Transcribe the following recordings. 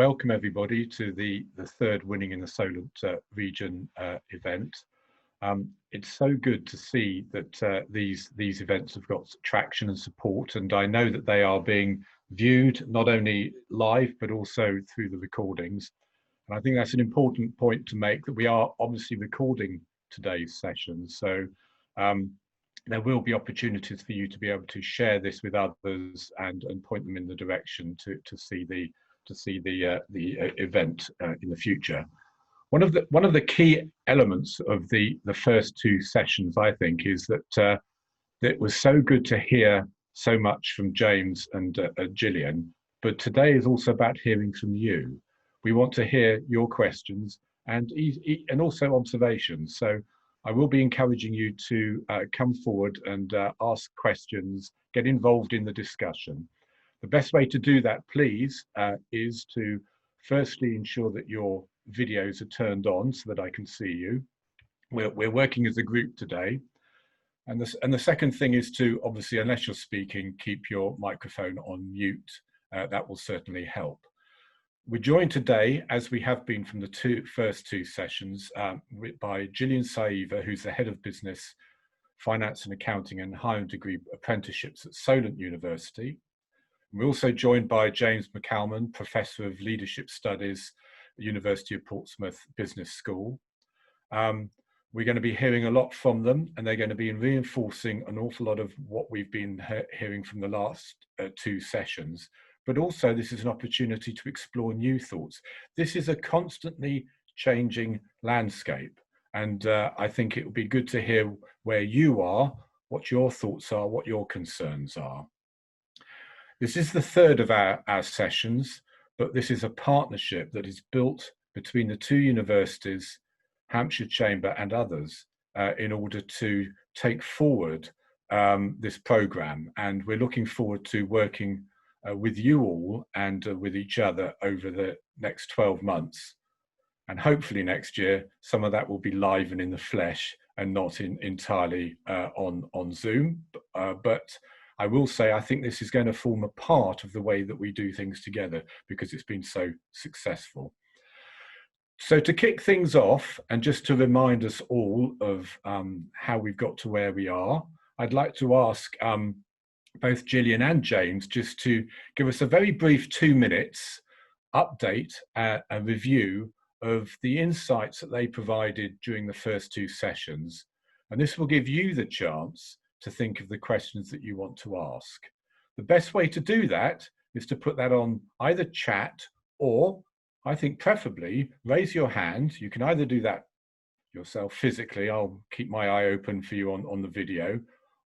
welcome everybody to the third Winning in the Solent region event. It's so good to see that these events have got traction and support, and I know that they are being viewed not only live but also through the recordings. And I think that's an important point to make, that we are obviously recording today's session, so there will be opportunities for you to be able to share this with others and point them in the direction to see the event in the future. One of the key elements of the first two sessions, I think, is that it was so good to hear so much from James and Gillian, but today is also about hearing from you. We want to hear your questions and also observations. So I will be encouraging you to come forward and ask questions, get involved in the discussion. The best way to do that, please, is to firstly ensure that your videos are turned on so that I can see you. We're working as a group today. And the second thing is to, obviously, unless you're speaking, keep your microphone on mute. That will certainly help. We're joined today, as we have been from the first two sessions, by Gillian Saieva, who's the Head of Business, Finance and Accounting and Higher Degree Apprenticeships at Solent University. We're also joined by James McCalman, Professor of Leadership Studies at University of Portsmouth Business School. We're going to be hearing a lot from them, and they're going to be reinforcing an awful lot of what we've been hearing from the last two sessions. But also, this is an opportunity to explore new thoughts. This is a constantly changing landscape, and I think it would be good to hear where you are, what your thoughts are, what your concerns are. This is the third of our sessions, but this is a partnership that is built between the two universities, Hampshire Chamber and others, in order to take forward this programme. And we're looking forward to working with you all and with each other over the next 12 months. And hopefully next year, some of that will be live and in the flesh and not entirely on Zoom. But I will say, I think this is going to form a part of the way that we do things together because it's been so successful. So to kick things off, and just to remind us all of how we've got to where we are, I'd like to ask both Gillian and James just to give us a very brief 2 minutes update, a review of the insights that they provided during the first two sessions. And this will give you the chance to think of the questions that you want to ask. The best way to do that is to put that on either chat or, I think preferably, raise your hand. You can either do that yourself physically, I'll keep my eye open for you on the video,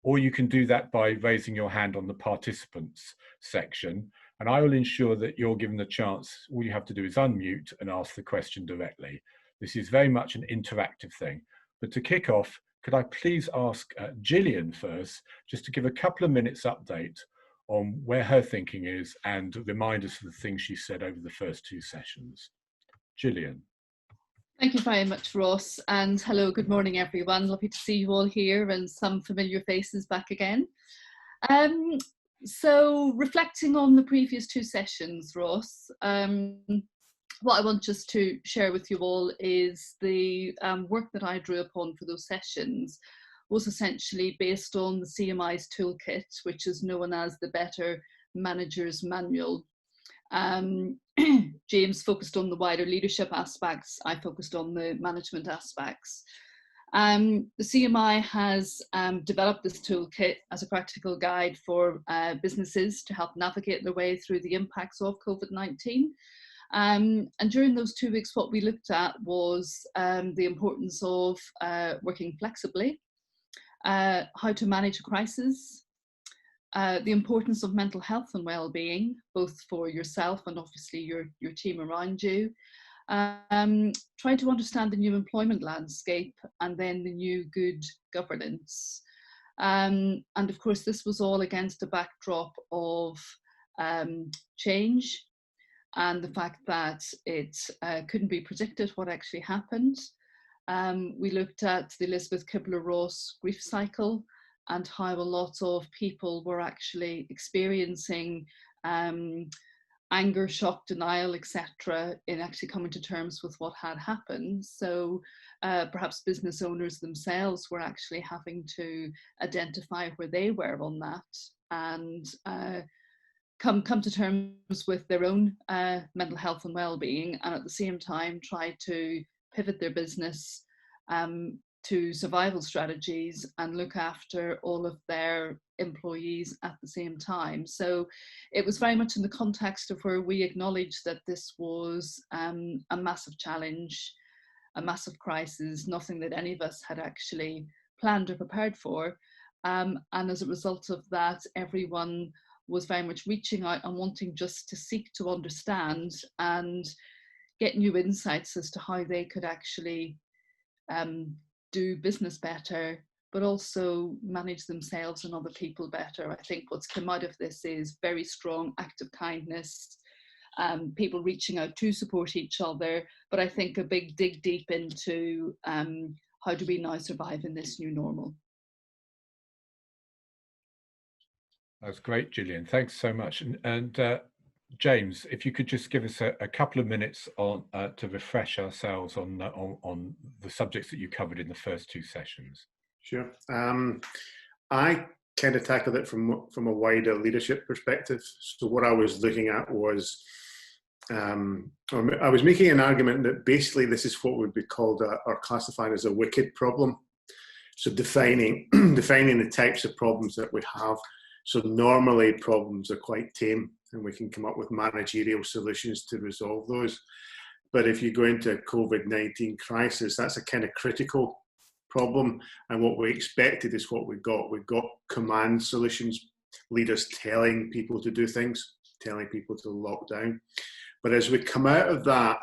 or you can do that by raising your hand on the participants section, and I will ensure that you're given the chance. All you have to do is unmute and ask the question directly. This is very much an interactive thing. But to kick off, could I please ask Gillian first, just to give a couple of minutes update on where her thinking is and remind us of the things she said over the first two sessions. Gillian. Thank you very much, Ross, and hello, good morning everyone. Lovely to see you all here and some familiar faces back again. So reflecting on the previous two sessions, Ross, what I want just to share with you all is the work that I drew upon for those sessions was essentially based on the CMI's toolkit, which is known as the Better Manager's Manual. James focused on the wider leadership aspects, I focused on the management aspects. The CMI has developed this toolkit as a practical guide for businesses to help navigate their way through the impacts of COVID-19. And during those 2 weeks, what we looked at was the importance of working flexibly, how to manage a crisis, the importance of mental health and well-being, both for yourself and obviously your team around you, try to understand the new employment landscape, and then the new good governance. And of course, this was all against a backdrop of change and the fact that it couldn't be predicted what actually happened. We looked at the Elizabeth Kubler-Ross grief cycle and how a lot of people were actually experiencing anger, shock, denial, etc., in actually coming to terms with what had happened. So perhaps business owners themselves were actually having to identify where they were on that and come to terms with their own mental health and well-being, and at the same time try to pivot their business to survival strategies and look after all of their employees at the same time. So it was very much in the context of where we acknowledged that this was a massive challenge, a massive crisis, nothing that any of us had actually planned or prepared for. And as a result of that, everyone was very much reaching out and wanting just to seek to understand and get new insights as to how they could actually do business better, but also manage themselves and other people better. I think what's come out of this is very strong act of kindness, people reaching out to support each other, but I think a big dig deep into how do we now survive in this new normal. That's great, Gillian. Thanks so much. And James, if you could just give us a couple of minutes on to refresh ourselves on the subjects that you covered in the first two sessions. Sure. I kind of tackled it from a wider leadership perspective. So what I was looking at was, I was making an argument that basically this is what would be called or classified as a wicked problem. So defining the types of problems that we have. So normally problems are quite tame and we can come up with managerial solutions to resolve those. But if you go into a COVID-19 crisis, that's a kind of critical problem. And what we expected is what we got. We've got command solutions, leaders telling people to do things, telling people to lock down. But as we come out of that,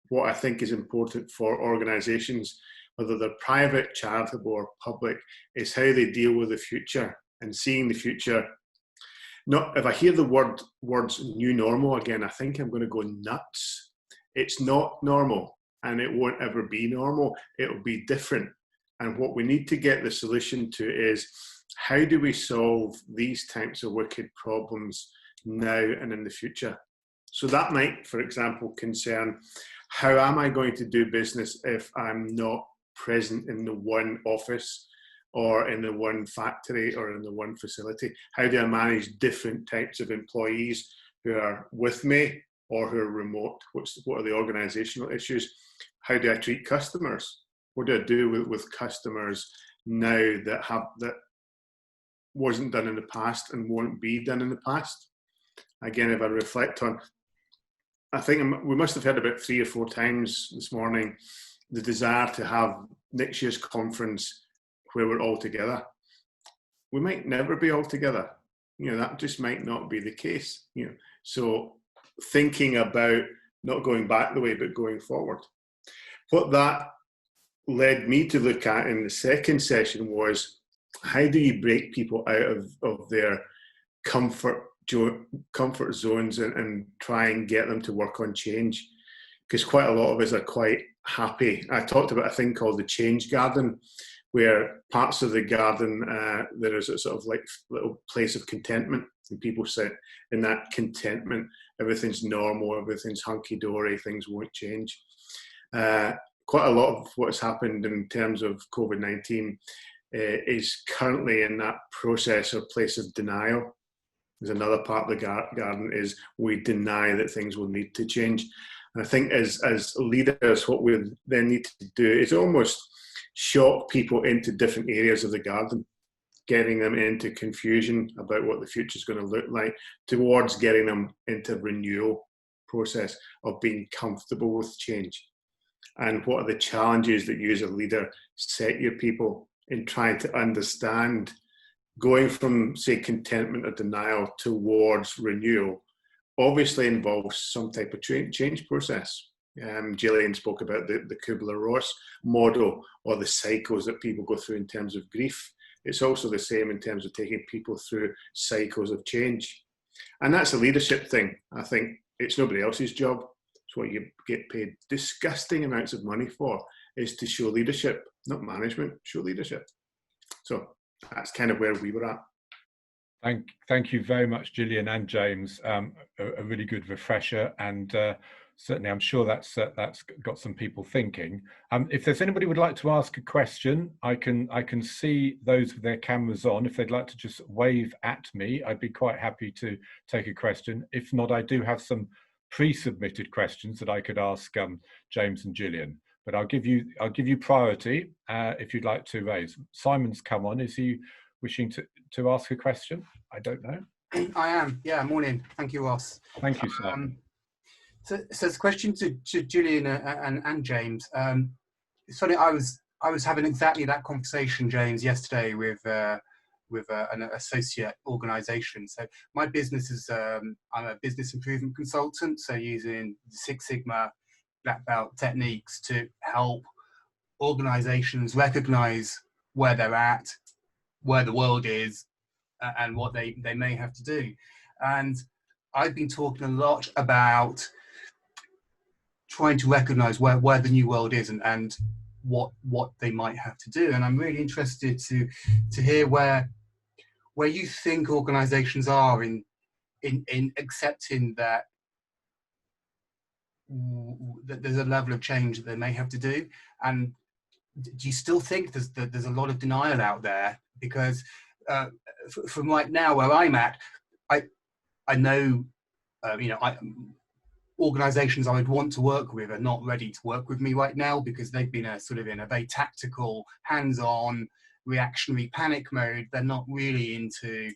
what I think is important for organizations, whether they're private, charitable or public, is how they deal with the future. And seeing the future, not if I hear the words new normal again, I think I'm going to go nuts. It's not normal and it won't ever be normal. It'll be different. And what we need to get the solution to is how do we solve these types of wicked problems now and in the future? So that might, for example, concern how am I going to do business if I'm not present in the one office or in the one factory or in the one facility? How do I manage different types of employees who are with me or who are remote? What are the organizational issues? How do I treat customers? What do I do with customers now that wasn't done in the past and won't be done in the past? Again, if I reflect on, I think we must have heard about 3 or 4 times this morning the desire to have next year's conference where we're all together. We might never be all together. That just might not be the case. So thinking about not going back the way, but going forward. What that led me to look at in the second session was how do you break people out of their comfort zones and try and get them to work on change? Because quite a lot of us are quite happy. I talked about a thing called the change garden, where parts of the garden, there is a sort of like little place of contentment, and people sit in that contentment. Everything's normal, everything's hunky-dory, things won't change. Quite a lot of what's happened in terms of COVID-19 is currently in that process or place of denial. There's another part of the garden is we deny that things will need to change. And I think as leaders, what we then need to do is almost shock people into different areas of the garden, getting them into confusion about what the future is going to look like, towards getting them into renewal process of being comfortable with change. And what are the challenges that you as a leader set your people in trying to understand going from, say, contentment or denial towards renewal obviously involves some type of change process. Gillian spoke about the Kubler-Ross model or the cycles that people go through in terms of grief. It's also the same in terms of taking people through cycles of change. And that's a leadership thing. I think it's nobody else's job. It's what you get paid disgusting amounts of money for, is to show leadership, not management, show leadership. So that's kind of where we were at. Thank you very much, Gillian and James. A really good refresher, and certainly I'm sure that's got some people thinking. If there's anybody who would like to ask a question, I can see those with their cameras on. If they'd like to just wave at me, I'd be quite happy to take a question. If not, I do have some pre-submitted questions that I could ask James and Gillian. But I'll give you priority if you'd like to raise. Simon's come on. Is he wishing to ask a question? I don't know. I am. Yeah, morning. Thank you, Ross. Thank you, Simon. So it's a question to Gillian and James. It's funny. I was having exactly that conversation, James, yesterday with an associate organisation. So my business is I'm a business improvement consultant. So using Six Sigma Black Belt techniques to help organisations recognise where they're at, where the world is, and what they may have to do. And I've been talking a lot about trying to recognise where the new world is and what they might have to do. And I'm really interested to hear where you think organisations are in accepting that there's a level of change that they may have to do. And do you still think there's a lot of denial out there? Because from right now where I'm at, I know organisations I would want to work with are not ready to work with me right now because they've been in a very tactical, hands-on, reactionary panic mode. They're not really into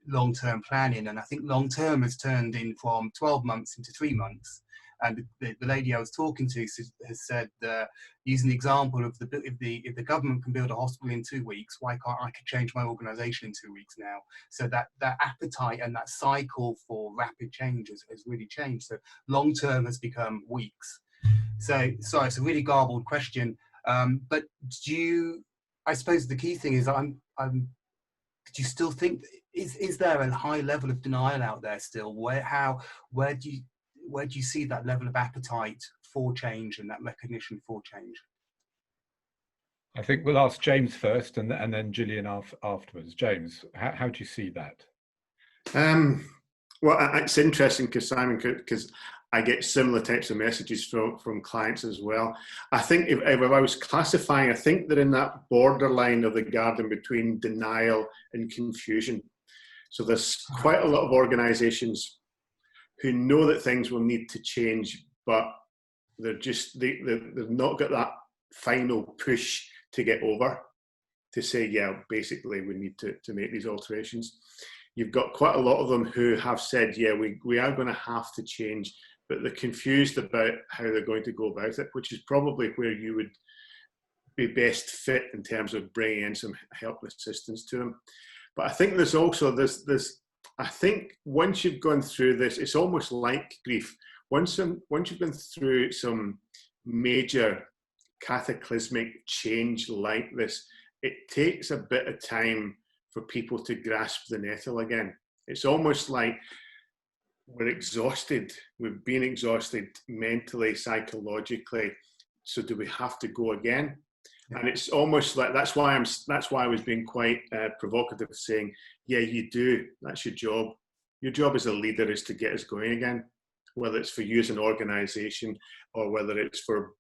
long-term planning, and I think long-term has turned in from 12 months into 3 months. And the lady I was talking to has said, using the example of if the government can build a hospital in 2 weeks, why can't I change my organisation in 2 weeks now? So that appetite and that cycle for rapid change has really changed. So long term has become weeks. So sorry, it's a really garbled question. But I suppose the key thing is do you still think is there a high level of denial out there still? Where do you see that level of appetite for change and that recognition for change? I think we'll ask James first, and then Gillian afterwards. James, how do you see that? Well, it's interesting because I get similar types of messages from clients as well. I think if I was classifying, I think they're in that borderline of the garden between denial and confusion. So there's quite a lot of organisations who know that things will need to change, but they've not got that final push to get over to say, yeah, basically we need to make these alterations. You've got quite a lot of them who have said, yeah, we are going to have to change, but they're confused about how they're going to go about it, which is probably where you would be best fit in terms of bringing in some help and assistance to them. But I think there's also this I think once you've gone through this, it's almost like grief. Once you've been through some major cataclysmic change like this, it takes a bit of time for people to grasp the nettle again. It's almost like we're exhausted. We've been exhausted mentally, psychologically. So do we have to go again? And it's almost like that's why I was being quite provocative, saying, yeah, you do. That's your job. Your job as a leader is to get us going again, whether it's for you as an organisation or whether it's for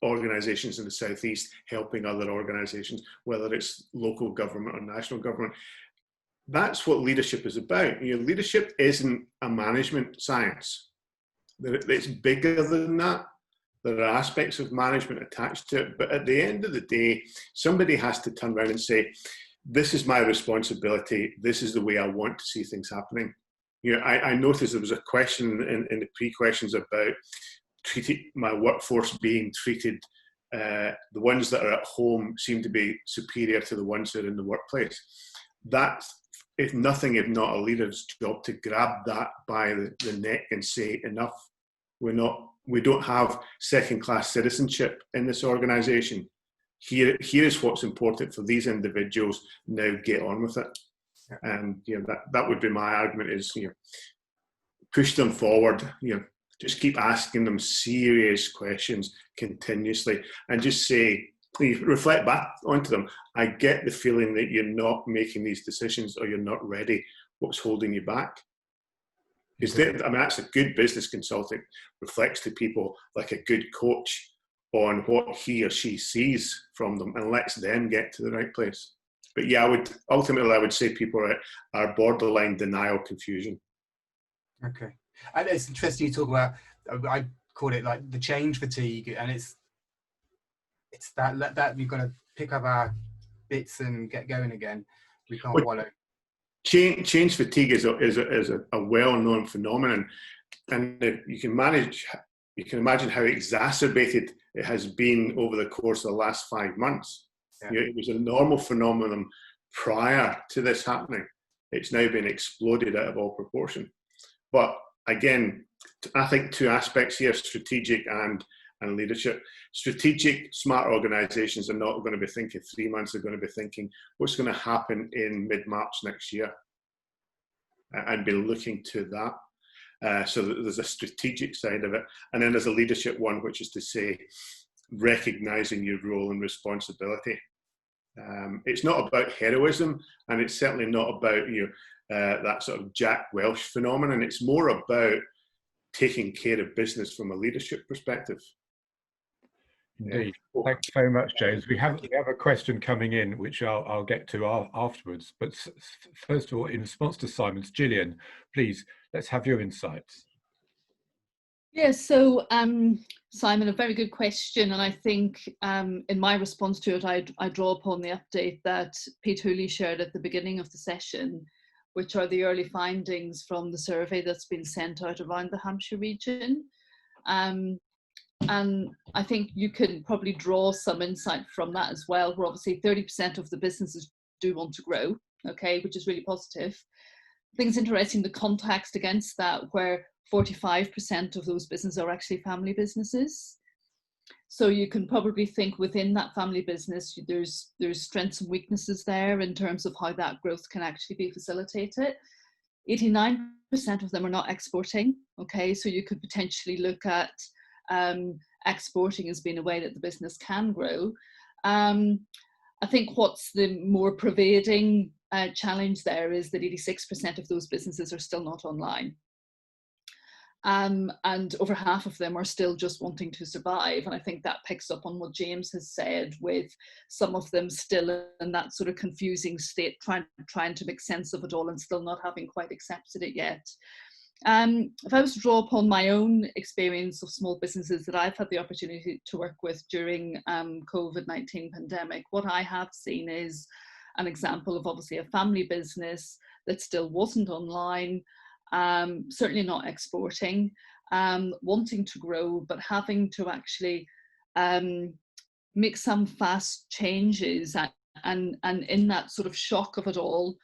organisations in the Southeast helping other organisations, whether it's local government or national government. That's what leadership is about. Leadership isn't a management science. It's bigger than that. There are aspects of management attached to it, but at the end of the day, somebody has to turn around and say, this is my responsibility. This is the way I want to see things happening. I noticed there was a question in the pre-questions about my workforce being treated. The ones that are at home seem to be superior to the ones that are in the workplace. That, if nothing, if not a leader's job to grab that by the neck and say, enough. We don't have second-class citizenship in this organisation. Here is what's important for these individuals. Now get on with it. And that would be my argument: is push them forward. Just keep asking them serious questions continuously, and just say, you reflect back onto them, I get the feeling that you're not making these decisions or you're not ready. What's holding you back? Because that's a good business consultant, reflects to people like a good coach on what he or she sees from them and lets them get to the right place. But yeah, I would say people are borderline denial confusion. Okay. And it's interesting you talk about, I call it like the change fatigue, and it's that we've got to pick up our bits and get going again. We can't wallow. Change fatigue is a well-known phenomenon, and you can imagine how exacerbated it has been over the course of the last 5 months. Yeah. It was a normal phenomenon prior to this happening. It's now been exploded out of all proportion. But again, I think two aspects here: strategic and leadership. Strategic, smart organizations are not going to be thinking 3 months, they're going to be thinking what's going to happen in mid-March next year and be looking to that. So there's a strategic side of it. And then there's a leadership one, which is to say, recognizing your role and responsibility. It's not about heroism, and it's certainly not about that sort of Jack Welch phenomenon. It's more about taking care of business from a leadership perspective. Indeed. Thanks very much, James. We have a question coming in, which I'll get to afterwards. But first of all, in response to Simon's, Gillian, please, let's have your insights. Yeah, so Simon, a very good question. And I think in my response to it, I draw upon the update that Pete Hooley shared at the beginning of the session, which are the early findings from the survey that's been sent out around the Hampshire region. And I think you can probably draw some insight from that as well, where obviously 30% of the businesses do want to grow, okay, which is really positive. I think it's interesting the context against that, where 45% of those businesses are actually family businesses. So you can probably think within that family business, there's strengths and weaknesses there in terms of how that growth can actually be facilitated. 89% of them are not exporting, okay, so you could potentially look at exporting as being a way that the business can grow. I think what's the more pervading challenge there is that 86% of those businesses are still not online. And over half of them are still just wanting to survive. And I think that picks up on what James has said, with some of them still in that sort of confusing state, trying to make sense of it all and still not having quite accepted it yet. If I was to draw upon my own experience of small businesses that I've had the opportunity to work with during COVID-19 pandemic, what I have seen is an example of obviously a family business that still wasn't online, certainly not exporting, wanting to grow, but having to actually make some fast changes and in that sort of shock of it all,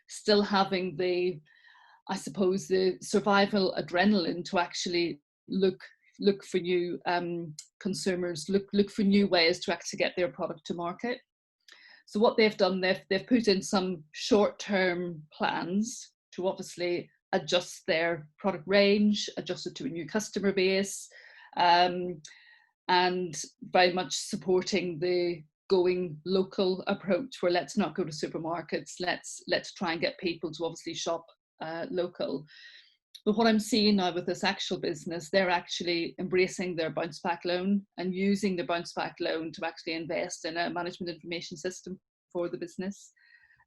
still having I suppose the survival adrenaline to actually look for new consumers, look for new ways to actually get their product to market. So what they've done, they've put in some short-term plans to obviously adjust their product range, adjust it to a new customer base, and very much supporting the going local approach, where let's not go to supermarkets, let's try and get people to obviously shop local. But what I'm seeing now with this actual business, they're actually embracing their bounce back loan and using the bounce back loan to actually invest in a management information system for the business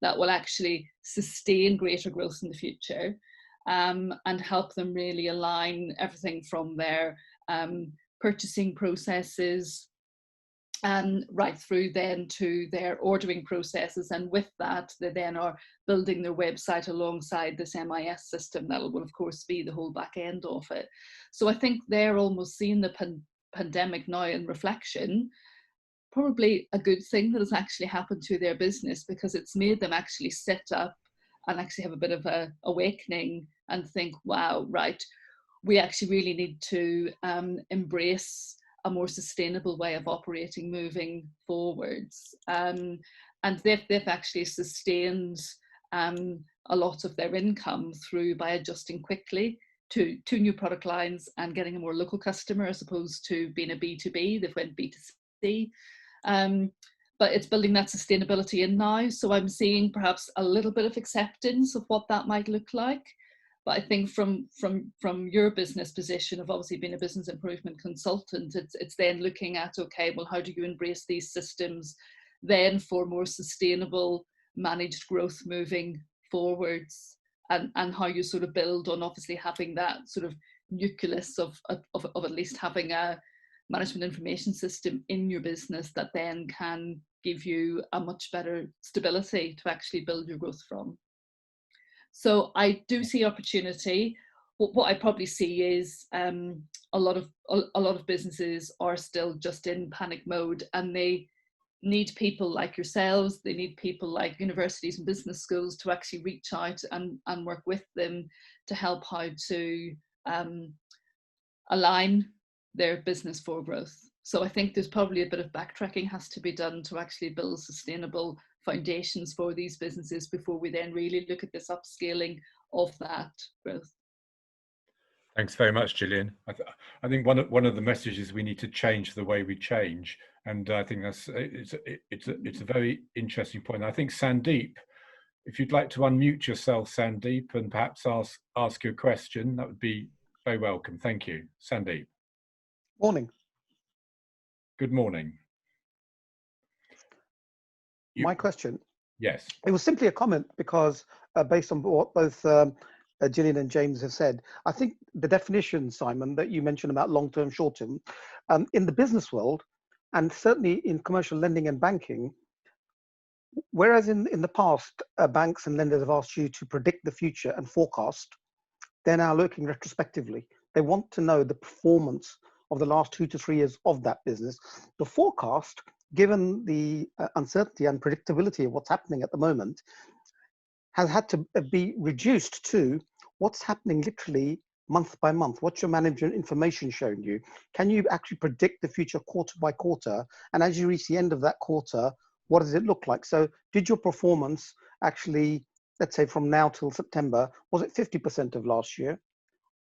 that will actually sustain greater growth in the future, and help them really align everything from their purchasing processes right through then to their ordering processes. And with that, they then are building their website alongside this MIS system that will of course be the whole back end of it. So I think they're almost seeing the pandemic now in reflection, probably a good thing that has actually happened to their business, because it's made them actually sit up and actually have a bit of a awakening and think, wow, right, we actually really need to embrace a more sustainable way of operating moving forwards. And they've actually sustained a lot of their income through by adjusting quickly to new product lines and getting a more local customer, as opposed to being a B2B. They've went B2C. But it's building that sustainability in now. So I'm seeing perhaps a little bit of acceptance of what that might look like. But I think from your business position of obviously being a business improvement consultant, it's then looking at, okay, well, how do you embrace these systems then for more sustainable managed growth moving forwards, and how you sort of build on obviously having that sort of nucleus of at least having a management information system in your business that then can give you a much better stability to actually build your growth from. So I do see opportunity. What I probably see is a lot of businesses are still just in panic mode, and they need people like yourselves. They need people like universities and business schools to actually reach out and work with them to help how to align their business for growth. So I think there's probably a bit of backtracking has to be done to actually build sustainable foundations for these businesses before we then really look at this upscaling of that growth. Thanks very much, Gillian. I think one of the messages, we need to change the way we change, and I think it's a very interesting point. I think Sandeep, if you'd like to unmute yourself, Sandeep, and perhaps ask your question, that would be very welcome. Thank you, Sandeep. Morning. Good morning. My question. Yes. It was simply a comment because based on what both Gillian and James have said, I think the definition, Simon, that you mentioned about long-term, short-term, in the business world, and certainly in commercial lending and banking, whereas in the past, banks and lenders have asked you to predict the future and forecast, they're now looking retrospectively. They want to know the performance of the last 2 to 3 years of that business. The forecast, given the uncertainty and predictability of what's happening at the moment, has had to be reduced to what's happening literally month by month. What's your management information showing you? Can you actually predict the future quarter by quarter? And as you reach the end of that quarter, what does it look like? So did your performance actually, let's say from now till September, was it 50% of last year?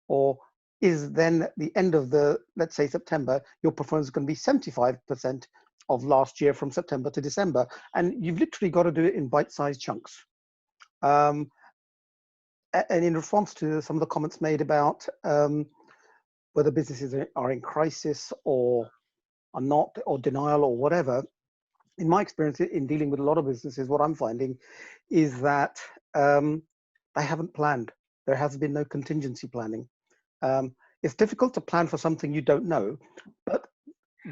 Or is then at the end of the, let's say September, your performance is going to be 75% of last year from September to December? And you've literally got to do it in bite-sized chunks. And in response to some of the comments made about whether businesses are in crisis or are not, or denial or whatever, in my experience in dealing with a lot of businesses, what I'm finding is that they haven't planned. There has been no contingency planning. It's difficult to plan for something you don't know, but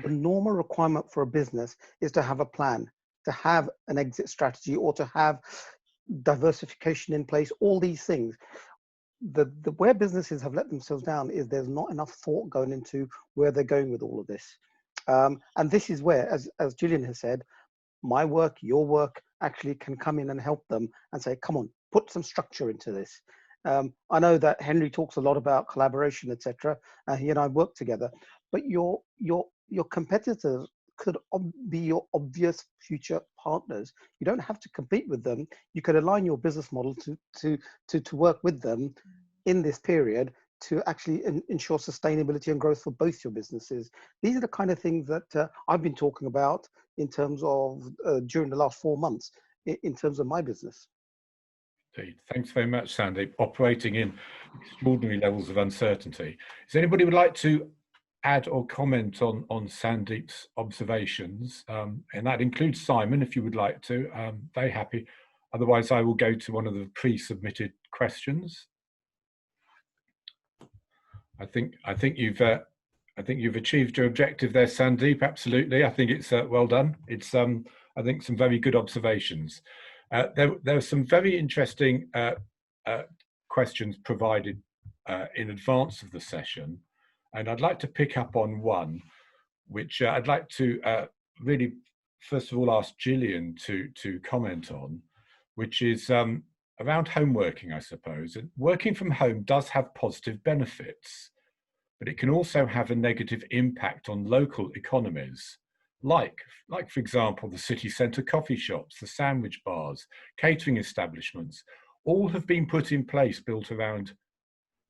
the normal requirement for a business is to have a plan, to have an exit strategy, or to have diversification in place, all these things. The where businesses have let themselves down is there's not enough thought going into where they're going with all of this. And this is where, as Gillian has said, my work, your work actually can come in and help them and say, come on, put some structure into this. I know that Henry talks a lot about collaboration, etc. He and I work together, but your competitors could be your obvious future partners. You don't have to compete with them. You could align your business model to work with them in this period to actually ensure sustainability and growth for both your businesses. These are the kind of things that I've been talking about in terms of during the last 4 months in terms of my business. Thanks very much, Sandeep. Operating in extraordinary levels of uncertainty. Is anybody would like to add or comment on Sandeep's observations? And that includes Simon, if you would like to. Very happy. Otherwise, I will go to one of the pre-submitted questions. I think you've achieved your objective there, Sandeep. Absolutely. I think it's well done. It's I think some very good observations. There are some very interesting questions provided in advance of the session, and I'd like to pick up on one, which I'd like to really, first of all, ask Gillian to comment on, which is around home working, I suppose. And working from home does have positive benefits, but it can also have a negative impact on local economies. Like for example, the city centre coffee shops, the sandwich bars, catering establishments, all have been put in place, built around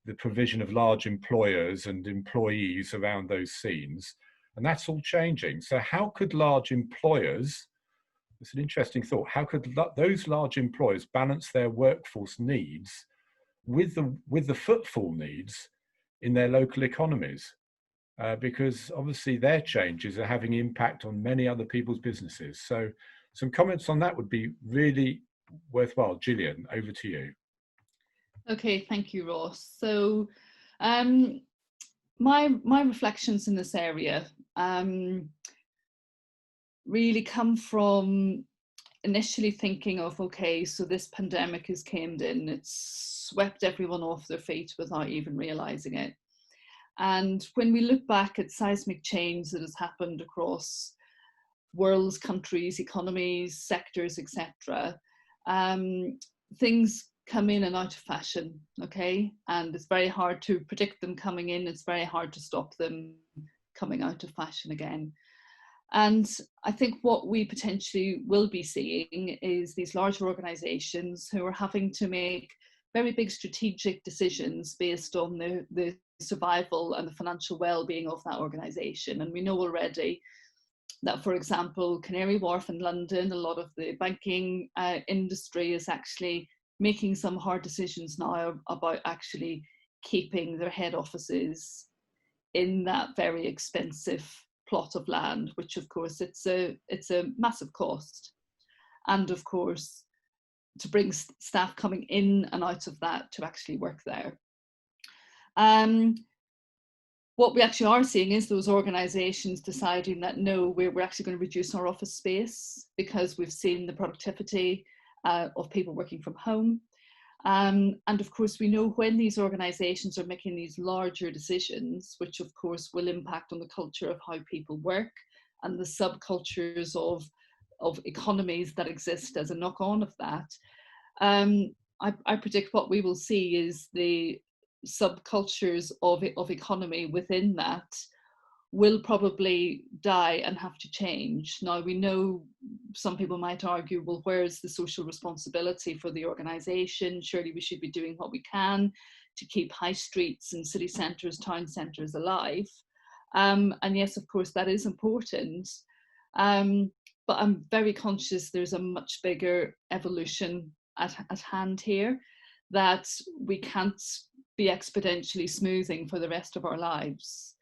the provision of large employers and employees around those scenes. and that's all changing. So how could large employers, it's an interesting thought, how could those large employers balance their workforce needs with the footfall needs in their local economies? Because obviously their changes are having impact on many other people's businesses. So some comments on that would be really worthwhile. Gillian, over to you. Okay, thank you, Ross. So my reflections in this area really come from initially thinking of, okay, so this pandemic has came in, it's swept everyone off their feet without even realizing it. And when we look back at seismic change that has happened across worlds, countries, economies, sectors, etc., things come in and out of fashion, okay? And it's very hard to predict them coming in. It's very hard to stop them coming out of fashion again. And I think what we potentially will be seeing is these larger organizations who are having to make very big strategic decisions based on the survival and the financial well-being of that organization. And we know already that, for example, Canary Wharf in London, a lot of the banking industry is actually making some hard decisions now about actually keeping their head offices in that very expensive plot of land, which of course it's a massive cost. And of course, to bring staff coming in and out of that to actually work there. What we actually are seeing is those organisations deciding that no, we're actually going to reduce our office space because we've seen the productivity of people working from home. And of course, we know when these organisations are making these larger decisions, which of course will impact on the culture of how people work and the subcultures of economies that exist as a knock-on of that. I predict what we will see is the subcultures of economy within that will probably die and have to change. Now, we know some people might argue, well, where's the social responsibility for the organisation? Surely we should be doing what we can to keep high streets and city centres, town centres alive. And yes, of course, that is important. But I'm very conscious there's a much bigger evolution at hand here that we can't be exponentially smoothing for the rest of our lives.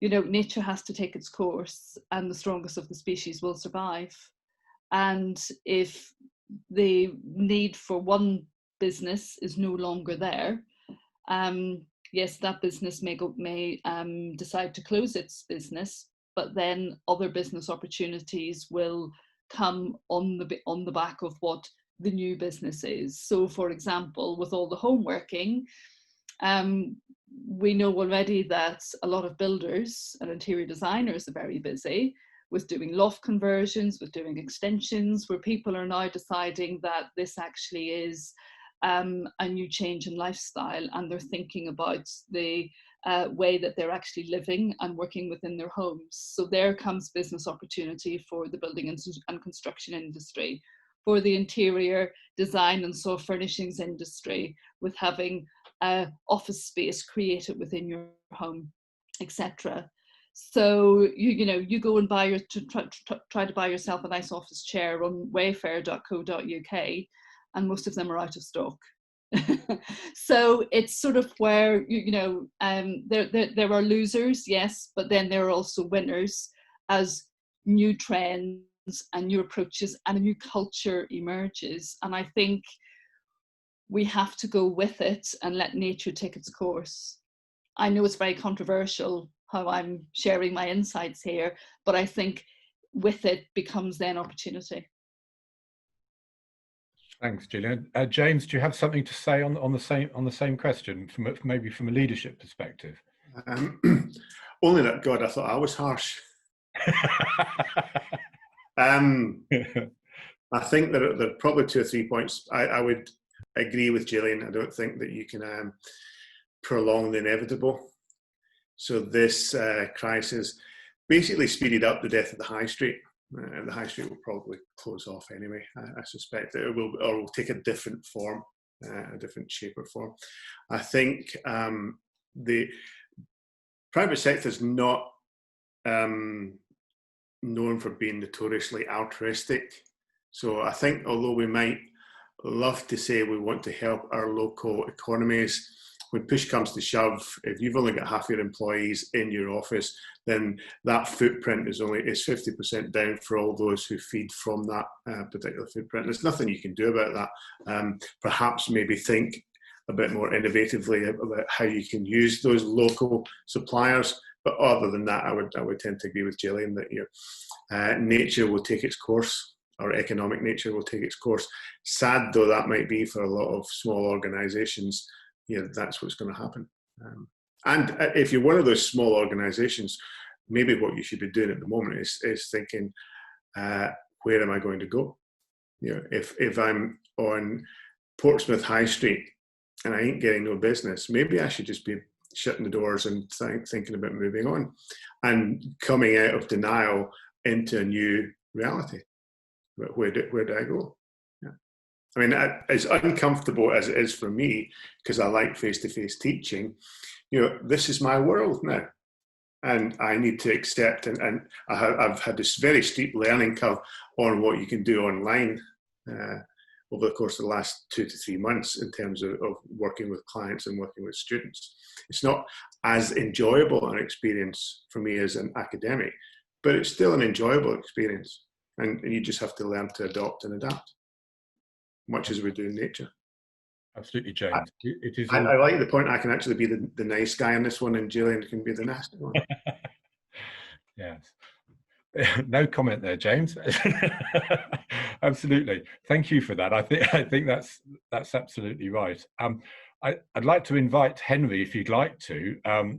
You know, nature has to take its course and the strongest of the species will survive. And if the need for one business is no longer there, yes, that business may decide to close its business, but then other business opportunities will come on the back of what the new business is. So, for example, with all the home working, we know already that a lot of builders and interior designers are very busy with doing loft conversions, with doing extensions, where people are now deciding that this actually is a new change in lifestyle, and they're thinking about the way that they're actually living and working within their homes. So there comes business opportunity for the building and construction industry, for the interior design and soft furnishings industry, with having office space created within your home, etc. So you go and buy try to buy yourself a nice office chair on wayfair.co.uk, and most of them are out of stock. So it's sort of where there are losers, yes, but then there are also winners as new trends and new approaches and a new culture emerges. And I think we have to go with it and let nature take its course. I know it's very controversial how I'm sharing my insights here, but I think with it becomes then opportunity. Thanks, Gillian. James, do you have something to say on the same question, maybe from a leadership perspective? Only that, God, I thought I was harsh. I think there are probably 2 or 3 points. I would agree with Gillian. I don't think that you can prolong the inevitable. So this crisis basically speeded up the death of the high street. The high street will probably close off anyway. I suspect that it will, or will take a different form, a different shape or form. I think the private sector is not known for being notoriously altruistic. So I think although we might love to say we want to help our local economies, when push comes to shove, if you've only got half your employees in your office, then that footprint is 50% down for all those who feed from that particular footprint. There's nothing you can do about that. Perhaps maybe think a bit more innovatively about how you can use those local suppliers. But other than that, I would tend to agree with Gillian that nature will take its course, or economic nature will take its course. Sad though that might be for a lot of small organisations, that's what's going to happen. And if you're one of those small organisations, maybe what you should be doing at the moment is thinking, where am I going to go? If I'm on Portsmouth High Street and I ain't getting no business, maybe I should just be shutting the doors and thinking about moving on and coming out of denial into a new reality. Where do I go? I mean, as uncomfortable as it is for me, because I like face-to-face teaching, this is my world now. And I need to accept, and I've had this very steep learning curve on what you can do online over the course of the last 2 to 3 months in terms of working with clients and working with students. It's not as enjoyable an experience for me as an academic, but it's still an enjoyable experience. And you just have to learn to adopt and adapt, much as we do in nature. Absolutely, James. It is. I like the point. I can actually be the nice guy in this one, and Gillian can be the nasty one. Yes. No comment there, James. Absolutely. Thank you for that. I think that's absolutely right. I'd like to invite Henry, if you'd like to,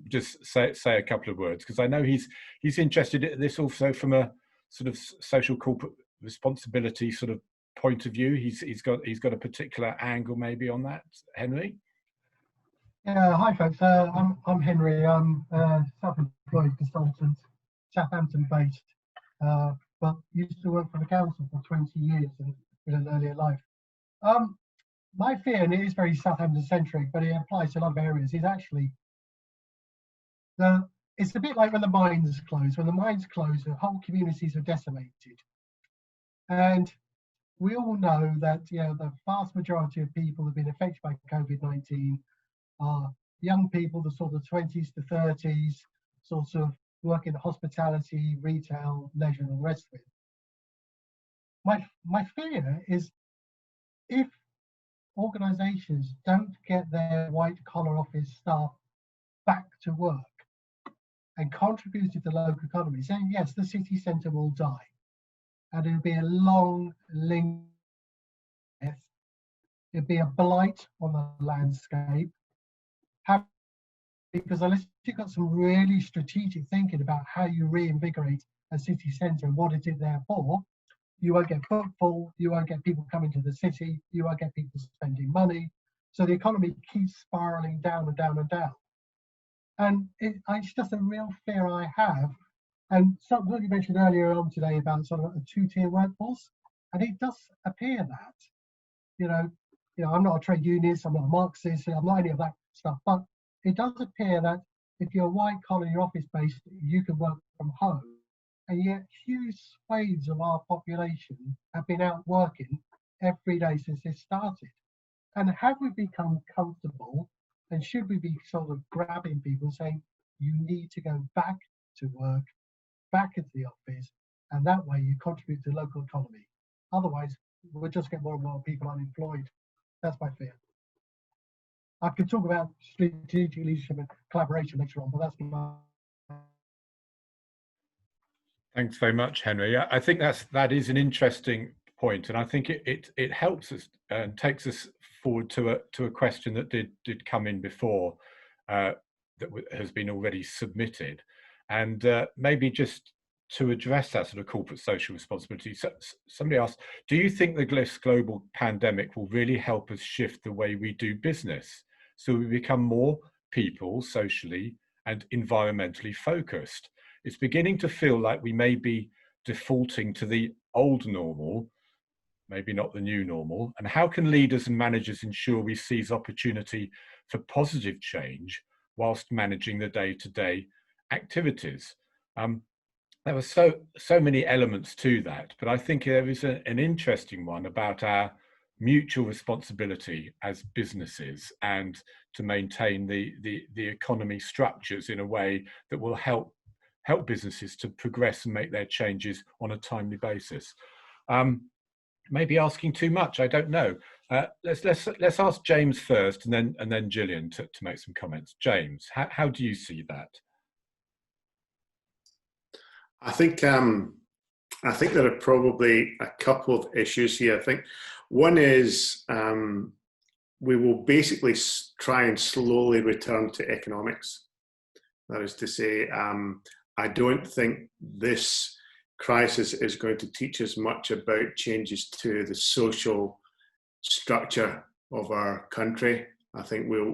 just say a couple of words, because I know he's interested in this also from a sort of social corporate responsibility sort of point of view. He's got a particular angle maybe on that. Henry? Yeah, hi folks. I'm Henry. I'm a self-employed consultant, Southampton based, but used to work for the council for 20 years in an earlier life. My fear, and it is very Southampton centric, but it applies to a lot of areas, is actually it's a bit like when the mines close. When the mines close, the whole communities are decimated. And we all know that the vast majority of people who've been affected by COVID-19 are young people, the sort of 20s to 30s, sort of work in hospitality, retail, leisure, and the rest of it. My fear is if organisations don't get their white-collar office staff back to work and contribute to the local economy, saying yes, the city centre will die, and it'll be a long, lingering death. It'll be a blight on the landscape. Because unless you've got some really strategic thinking about how you reinvigorate a city centre and what is it there for, you won't get footfall, you won't get people coming to the city, you won't get people spending money. So the economy keeps spiralling down and down and down. And it's just a real fear I have. And something you mentioned earlier on today about sort of a two-tier workforce, and it does appear that, I'm not a trade unionist, I'm not a Marxist, I'm not any of that stuff, but it does appear that if you're white collar, you're office based, you can work from home. And yet huge swathes of our population have been out working every day since this started. And have we become comfortable, and should we be sort of grabbing people saying, you need to go back to work, back into the office, and that way you contribute to the local economy. Otherwise, we'll just get more and more people unemployed. That's my fear. I could talk about strategic leadership and collaboration later on, but that's my... Thanks very much, Henry. I think that is an interesting point, and I think it helps us and takes us forward to a question that did come in before that has been already submitted, and maybe just to address that sort of corporate social responsibility. So somebody asked, do you think the global pandemic will really help us shift the way we do business so we become more people, socially and environmentally focused? It's beginning to feel like we may be defaulting to the old normal, maybe not the new normal. And how can leaders and managers ensure we seize opportunity for positive change whilst managing the day-to-day activities? There were so many elements to that, but I think there is an interesting one about our mutual responsibility as businesses and to maintain the economy structures in a way that will help businesses to progress and make their changes on a timely basis. Maybe asking too much, I don't know. Let's ask James first, and then Gillian to make some comments. James, how do you see that? I think there are probably a couple of issues here. I think one is we will basically try and slowly return to economics. That is to say, I don't think this crisis is going to teach us much about changes to the social structure of our country. I think we'll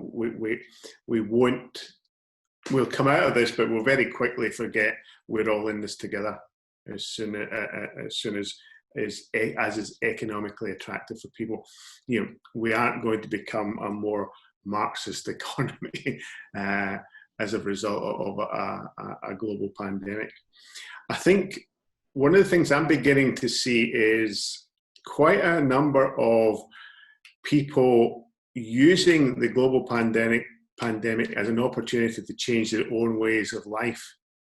come out of this, but we'll very quickly forget we're all in this together as soon as is economically attractive for people. You know, we aren't going to become a more Marxist economy as a result of a global pandemic. I think one of the things I'm beginning to see is quite a number of people using the global pandemic as an opportunity to change their own ways of life,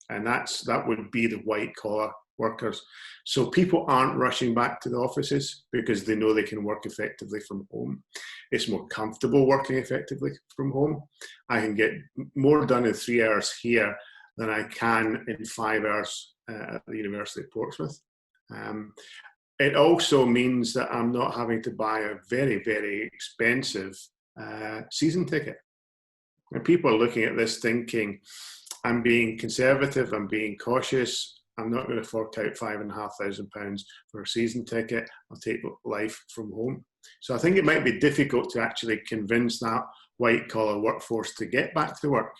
and that would be the white collar workers. So people aren't rushing back to the offices because they know they can work effectively from home. It's more comfortable working effectively from home. I can get more done in 3 hours here than I can in 5 hours at the University of Portsmouth. It also means that I'm not having to buy a very, very expensive season ticket. And people are looking at this thinking, I'm being conservative, I'm being cautious, I'm not going to fork out £5,500 for a season ticket, I'll take life from home. So I think it might be difficult to actually convince that white collar workforce to get back to work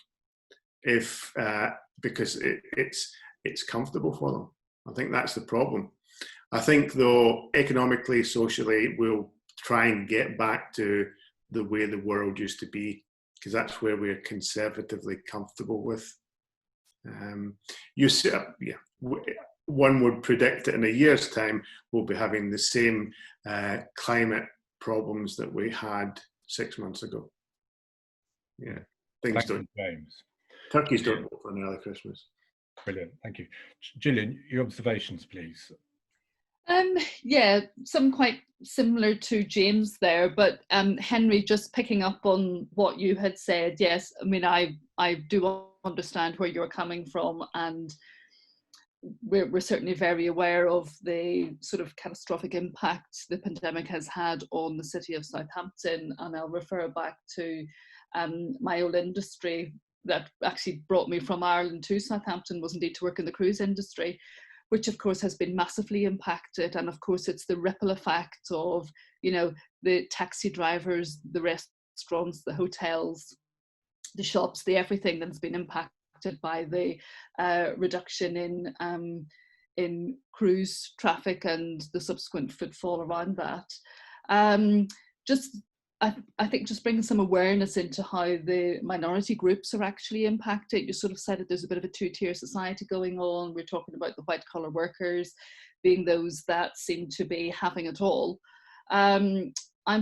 because it's comfortable for them. I think that's the problem. I think though, economically, socially, we'll try and get back to the way the world used to be, because that's where we're conservatively comfortable with. One would predict that in a year's time, we'll be having the same climate problems that we had 6 months ago. Yeah, things don't. James. Turkeys don't go for an early Christmas. Brilliant, thank you. Gillian, your observations, please. Yeah, some quite similar to James there, but Henry, just picking up on what you had said, yes, I mean, I do understand where you're coming from, and we're certainly very aware of the sort of catastrophic impact the pandemic has had on the city of Southampton, and I'll refer back to my old industry that actually brought me from Ireland to Southampton was indeed to work in the cruise industry, which of course has been massively impacted. And of course it's the ripple effect of, you know, the taxi drivers, the restaurants, the hotels, the shops, the everything that's been impacted by the reduction in cruise traffic and the subsequent footfall around that. I think just bringing some awareness into how the minority groups are actually impacted. You sort of said that there's a bit of a two-tier society going on. We're talking about the white-collar workers being those that seem to be having it all. I'm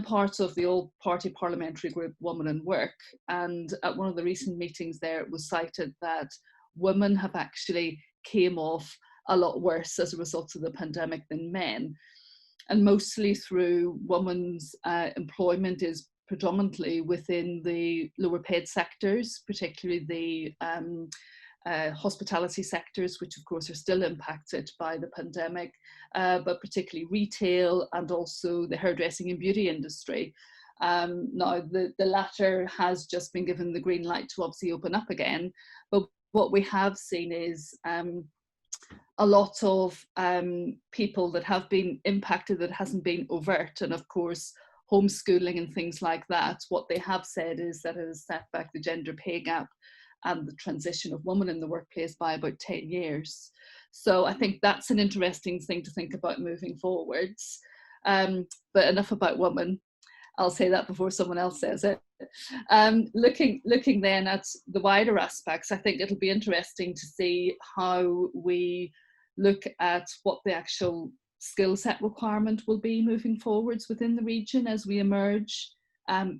part of the all-party parliamentary group Women in Work, and at one of the recent meetings there it was cited that women have actually came off a lot worse as a result of the pandemic than men. And mostly through women's employment is predominantly within the lower paid sectors, particularly the hospitality sectors, which of course are still impacted by the pandemic, but particularly retail and also the hairdressing and beauty industry. Now the latter has just been given the green light to obviously open up again, but what we have seen is a lot of people that have been impacted that hasn't been overt, and of course homeschooling and things like that, what they have said is that it has set back the gender pay gap and the transition of women in the workplace by about 10 years. So I think that's an interesting thing to think about moving forwards. But enough about women. I'll say that before someone else says it. Looking then at the wider aspects, I think it'll be interesting to see how we look at what the actual skill set requirement will be moving forwards within the region as we emerge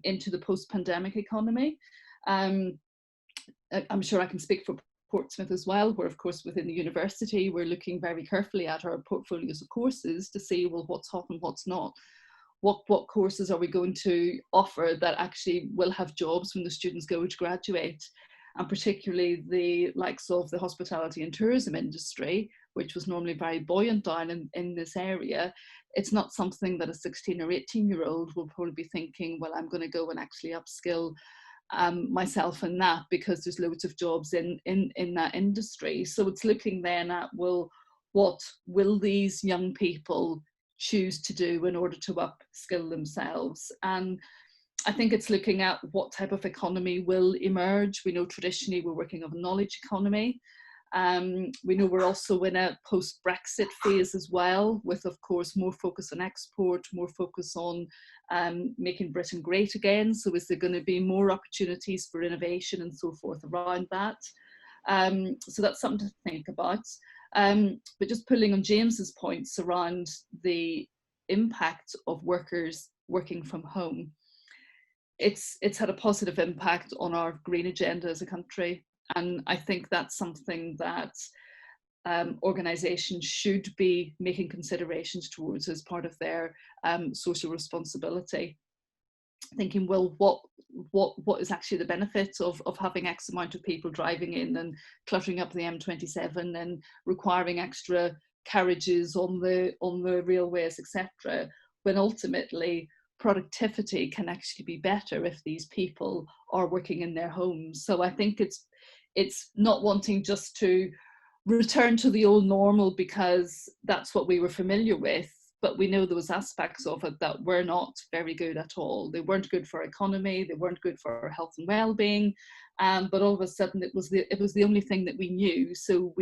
into the post-pandemic economy. I'm sure I can speak for Portsmouth as well, where of course within the university we're looking very carefully at our portfolios of courses to see, well, what's hot and what's not. What courses are we going to offer that actually will have jobs when the students go to graduate? And particularly the likes of the hospitality and tourism industry, which was normally very buoyant down in this area. It's not something that a 16 or 18-year-old will probably be thinking, well, I'm going to go and actually upskill myself in that, because there's loads of jobs in that industry. So it's looking then at, well, what will these young people choose to do in order to upskill themselves? And I think it's looking at what type of economy will emerge. We know traditionally we're working on a knowledge economy. We know we're also in a post-Brexit phase as well, with of course more focus on export, more focus on making Britain great again. So is there going to be more opportunities for innovation and so forth around that? So that's something to think about. But just pulling on James's points around the impact of workers working from home, it's had a positive impact on our green agenda as a country. And I think that's something that organisations should be making considerations towards as part of their social responsibility. Thinking, well, what is actually the benefit of having X amount of people driving in and cluttering up the M27 and requiring extra carriages on the railways, etc., when ultimately productivity can actually be better if these people are working in their homes. So I think it's not wanting just to return to the old normal because that's what we were familiar with, but we know those aspects of it that were not very good at all. They weren't good for our economy, they weren't good for our health and well-being, but all of a sudden it was the only thing that we knew. So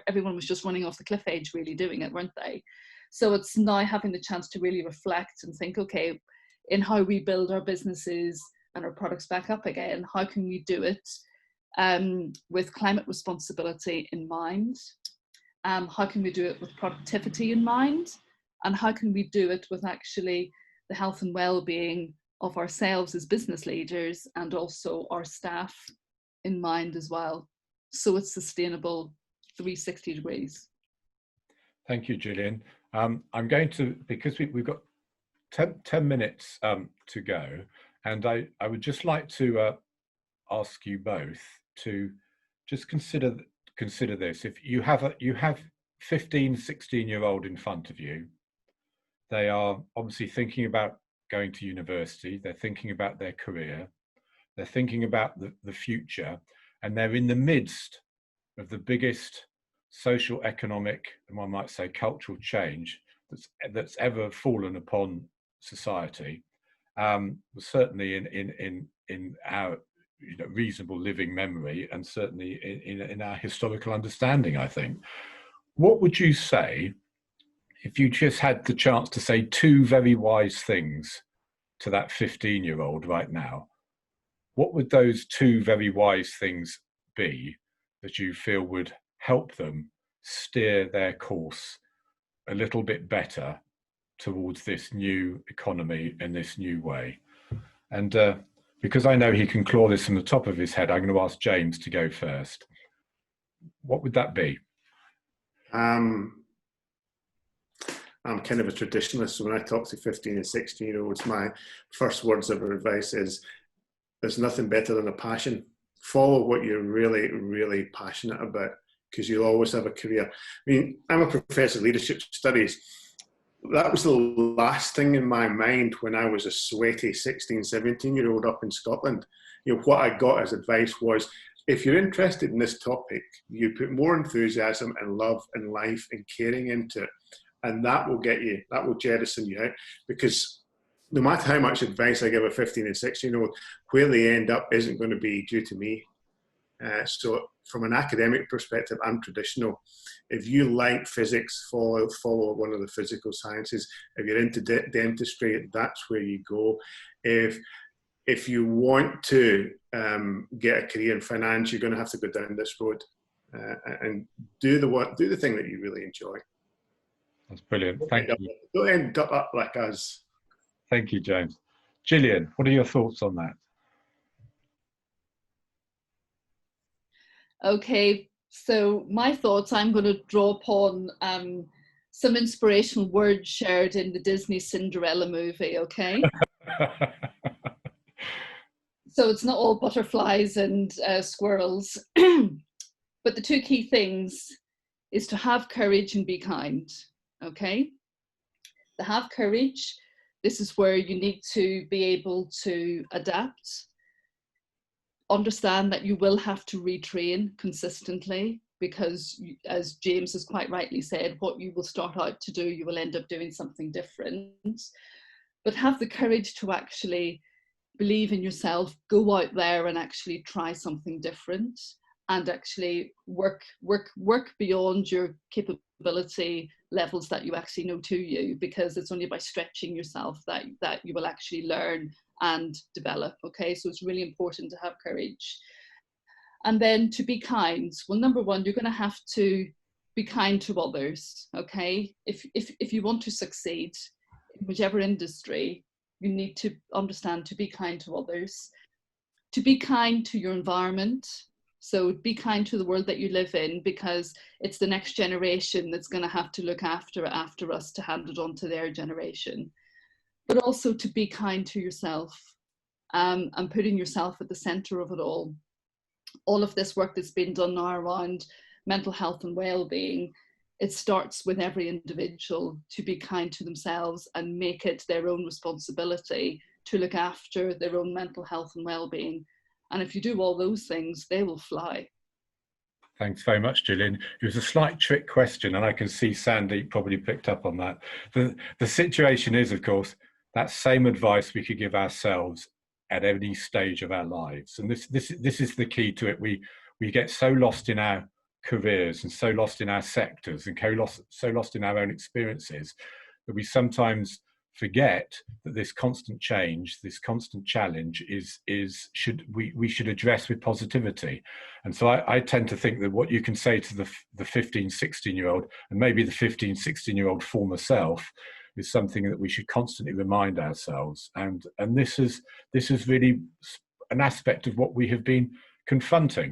everyone was just running off the cliff edge really doing it, weren't they? So it's now having the chance to really reflect and think, okay, in how we build our businesses and our products back up again, how can we do it with climate responsibility in mind? How can we do it with productivity in mind? And how can we do it with actually the health and well-being of ourselves as business leaders and also our staff in mind as well? So it's sustainable 360 degrees. Thank you, Gillian. I'm going to, because we've got 10 minutes to go, and I would just like to ask you both to just consider this. If you have 15, 16-year-old in front of you, they are obviously thinking about going to university, they're thinking about their career, they're thinking about the future, and they're in the midst of the biggest social, economic, and one might say cultural change that's ever fallen upon society. Certainly in our reasonable living memory, and certainly in our historical understanding, I think. What would you say if you just had the chance to say two very wise things to that 15-year-old right now? What would those two very wise things be that you feel would help them steer their course a little bit better towards this new economy in this new way? And because I know he can claw this from the top of his head, I'm going to ask James to go first. What would that be? I'm kind of a traditionalist, so when I talk to 15 and 16-year-olds, my first words of advice is, there's nothing better than a passion. Follow what you're really, really passionate about, because you'll always have a career. I mean, I'm a professor of leadership studies. That was the last thing in my mind when I was a sweaty 16, 17-year-old up in Scotland. What I got as advice was, if you're interested in this topic, you put more enthusiasm and love and life and caring into it, and that will jettison you out. Because no matter how much advice I give a 15 and 16-year-old, where they end up isn't going to be due to me. So from an academic perspective, I'm traditional. If you like physics, follow one of the physical sciences. If you're into dentistry, that's where you go. If you want to get a career in finance, you're going to have to go down this road. and do the thing that you really enjoy. That's brilliant. Thank you. Don't end up like us. Thank you, James. Gillian, what are your thoughts on that? Okay, so my thoughts, I'm going to draw upon some inspirational words shared in the Disney Cinderella movie, okay? So it's not all butterflies and squirrels, but the two key things is to have courage and be kind, okay? To have courage, this is where you need to be able to adapt, understand that you will have to retrain consistently, because as James has quite rightly said, what you will start out to do, you will end up doing something different. But have the courage to actually believe in yourself, go out there and actually try something different, and actually work beyond your capability levels that you actually know to you, because it's only by stretching yourself that you will actually learn and develop. Okay, so it's really important to have courage. And then to be kind. Well, number one, you're going to have to be kind to others. Okay, if you want to succeed in whichever industry, you need to understand to be kind to others, to be kind to your environment. So be kind to the world that you live in, because it's the next generation that's going to have to look after us to hand it on to their generation. But also to be kind to yourself, and putting yourself at the center of it all. All of this work that's been done now around mental health and well-being, it starts with every individual to be kind to themselves and make it their own responsibility to look after their own mental health and well-being. And if you do all those things, they will fly. Thanks very much, Gillian. It was a slight trick question, and I can see Sandy probably picked up on that. The situation is, of course, that same advice we could give ourselves at any stage of our lives. And this is the key to it. We get so lost in our careers and so lost in our sectors and so lost in our own experiences that we sometimes forget that this constant change, this constant challenge we should address with positivity. And so I tend to think that what you can say to the 15, 16-year-old, and maybe the 15, 16-year-old former self, is something that we should constantly remind ourselves. And this is really an aspect of what we have been confronting.